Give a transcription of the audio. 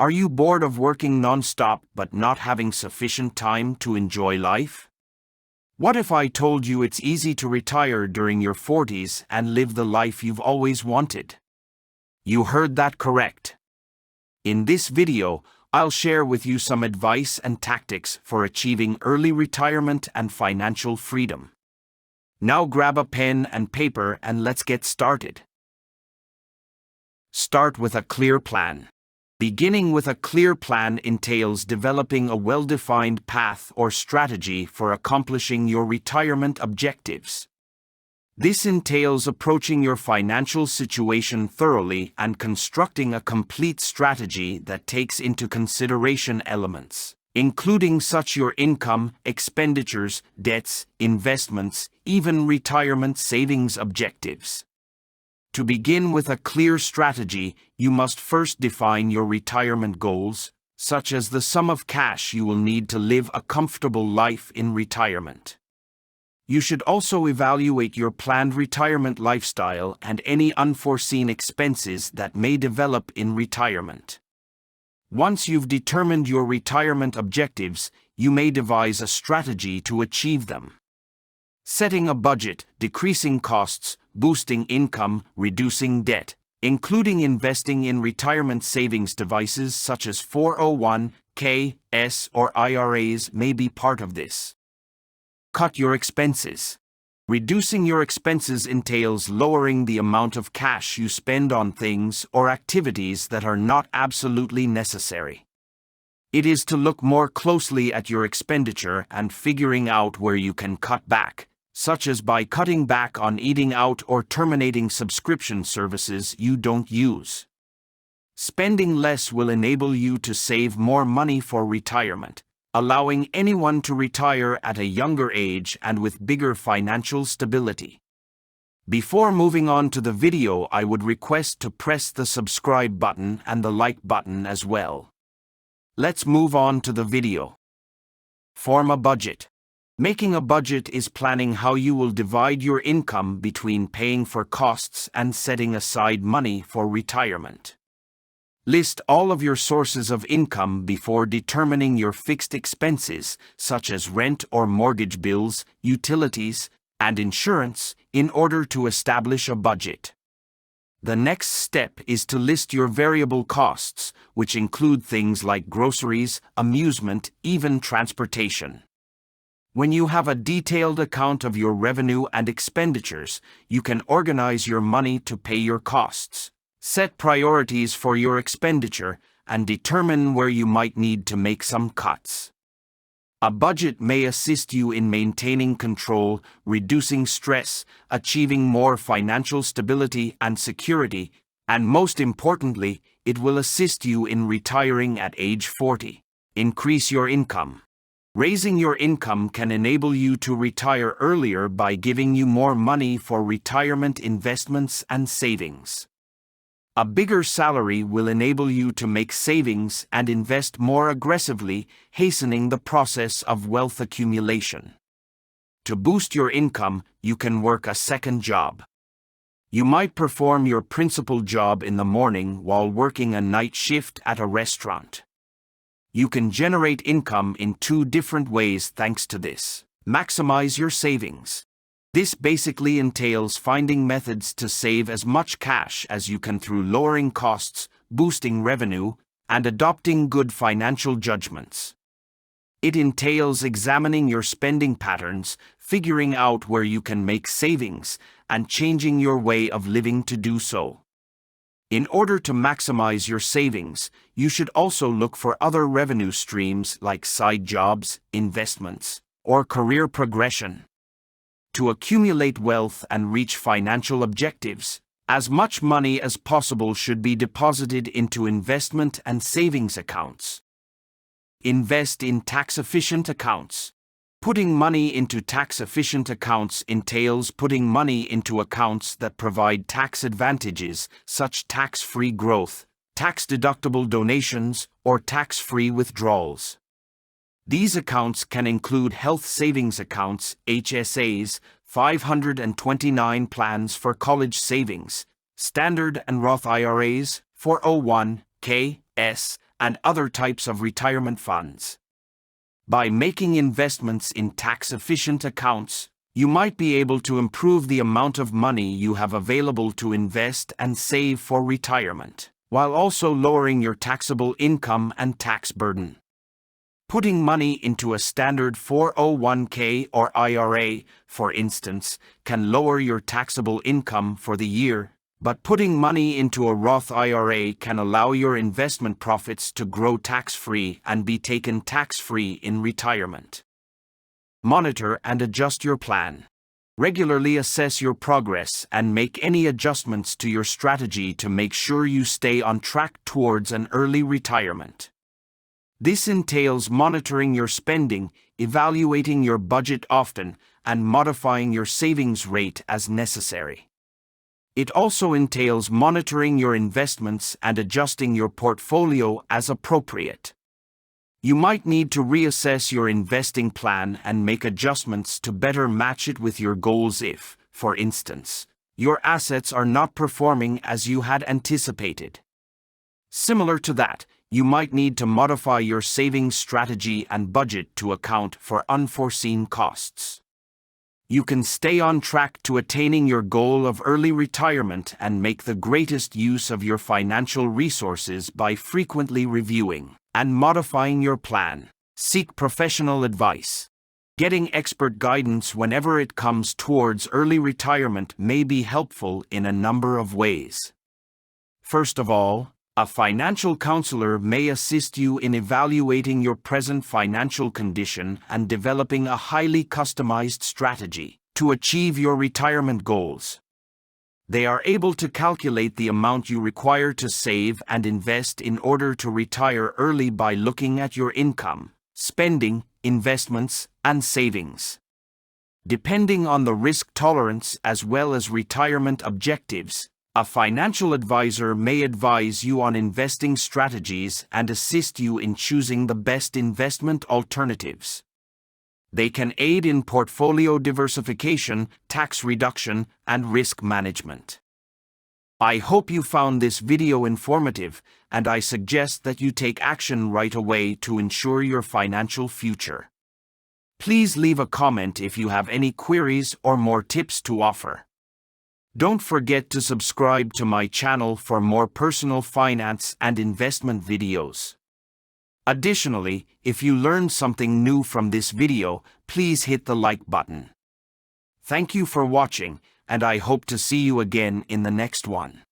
Are you bored of working non-stop but not having sufficient time to enjoy life? What if I told you it's easy to retire during your 40s and live the life you've always wanted? You heard that correct. In this video, I'll share with you some advice and tactics for achieving early retirement and financial freedom. Now grab a pen and paper and let's get started. Start with a clear plan. Beginning with a clear plan entails developing a well-defined path or strategy for accomplishing your retirement objectives. This entails approaching your financial situation thoroughly and constructing a complete strategy that takes into consideration elements, including such your income, expenditures, debts, investments, even retirement savings objectives. To begin with a clear strategy, you must first define your retirement goals, such as the sum of cash you will need to live a comfortable life in retirement. You should also evaluate your planned retirement lifestyle and any unforeseen expenses that may develop in retirement. Once you've determined your retirement objectives, you may devise a strategy to achieve them. Setting a budget, decreasing costs, boosting income, reducing debt, including investing in retirement savings devices such as 401(k)s or IRAs may be part of this. Cut your expenses. Reducing your expenses entails lowering the amount of cash you spend on things or activities that are not absolutely necessary. It is to look more closely at your expenditure and figuring out where you can cut back, such as by cutting back on eating out or terminating subscription services you don't use. Spending less will enable you to save more money for retirement, allowing anyone to retire at a younger age and with bigger financial stability. Before moving on to the video, I would request to press the subscribe button and the like button as well. Let's move on to the video. Form a budget. Making a budget is planning how you will divide your income between paying for costs and setting aside money for retirement. List all of your sources of income before determining your fixed expenses, such as rent or mortgage bills, utilities, and insurance, in order to establish a budget. The next step is to list your variable costs, which include things like groceries, amusement, even transportation. When you have a detailed account of your revenue and expenditures, you can organize your money to pay your costs, set priorities for your expenditure, and determine where you might need to make some cuts. A budget may assist you in maintaining control, reducing stress, achieving more financial stability and security, and most importantly, it will assist you in retiring at age 40. Increase your income. Raising your income can enable you to retire earlier by giving you more money for retirement investments and savings. A bigger salary will enable you to make savings and invest more aggressively, hastening the process of wealth accumulation. To boost your income, you can work a second job. You might perform your principal job in the morning while working a night shift at a restaurant. You can generate income in two different ways thanks to this. Maximize your savings. This basically entails finding methods to save as much cash as you can through lowering costs, boosting revenue, and adopting good financial judgments. It entails examining your spending patterns, figuring out where you can make savings, and changing your way of living to do so. In order to maximize your savings, you should also look for other revenue streams like side jobs, investments, or career progression. To accumulate wealth and reach financial objectives, as much money as possible should be deposited into investment and savings accounts. Invest in tax-efficient accounts. Putting money into tax-efficient accounts entails putting money into accounts that provide tax advantages, such tax-free growth, tax-deductible donations, or tax-free withdrawals. These accounts can include health savings accounts, HSAs, 529 plans for college savings, standard and Roth IRAs, 401(k)s, and other types of retirement funds. By making investments in tax-efficient accounts, you might be able to improve the amount of money you have available to invest and save for retirement, while also lowering your taxable income and tax burden. Putting money into a standard 401k or IRA, for instance, can lower your taxable income for the year, but putting money into a Roth IRA can allow your investment profits to grow tax-free and be taken tax-free in retirement. Monitor and adjust your plan. Regularly assess your progress and make any adjustments to your strategy to make sure you stay on track towards an early retirement. This entails monitoring your spending, evaluating your budget often, and modifying your savings rate as necessary. It also entails monitoring your investments and adjusting your portfolio as appropriate. You might need to reassess your investing plan and make adjustments to better match it with your goals if, for instance, your assets are not performing as you had anticipated. Similar to that, you might need to modify your savings strategy and budget to account for unforeseen costs. You can stay on track to attaining your goal of early retirement and make the greatest use of your financial resources by frequently reviewing and modifying your plan. Seek professional advice. Getting expert guidance whenever it comes towards early retirement may be helpful in a number of ways. First of all, a financial counselor may assist you in evaluating your present financial condition and developing a highly customized strategy to achieve your retirement goals. They are able to calculate the amount you require to save and invest in order to retire early by looking at your income, spending, investments, and savings. Depending on the risk tolerance as well as retirement objectives, a financial advisor may advise you on investing strategies and assist you in choosing the best investment alternatives. They can aid in portfolio diversification, tax reduction, and risk management. I hope you found this video informative, and I suggest that you take action right away to ensure your financial future. Please leave a comment if you have any queries or more tips to offer. Don't forget to subscribe to my channel for more personal finance and investment videos. Additionally, if you learned something new from this video, please hit the like button. Thank you for watching, and I hope to see you again in the next one.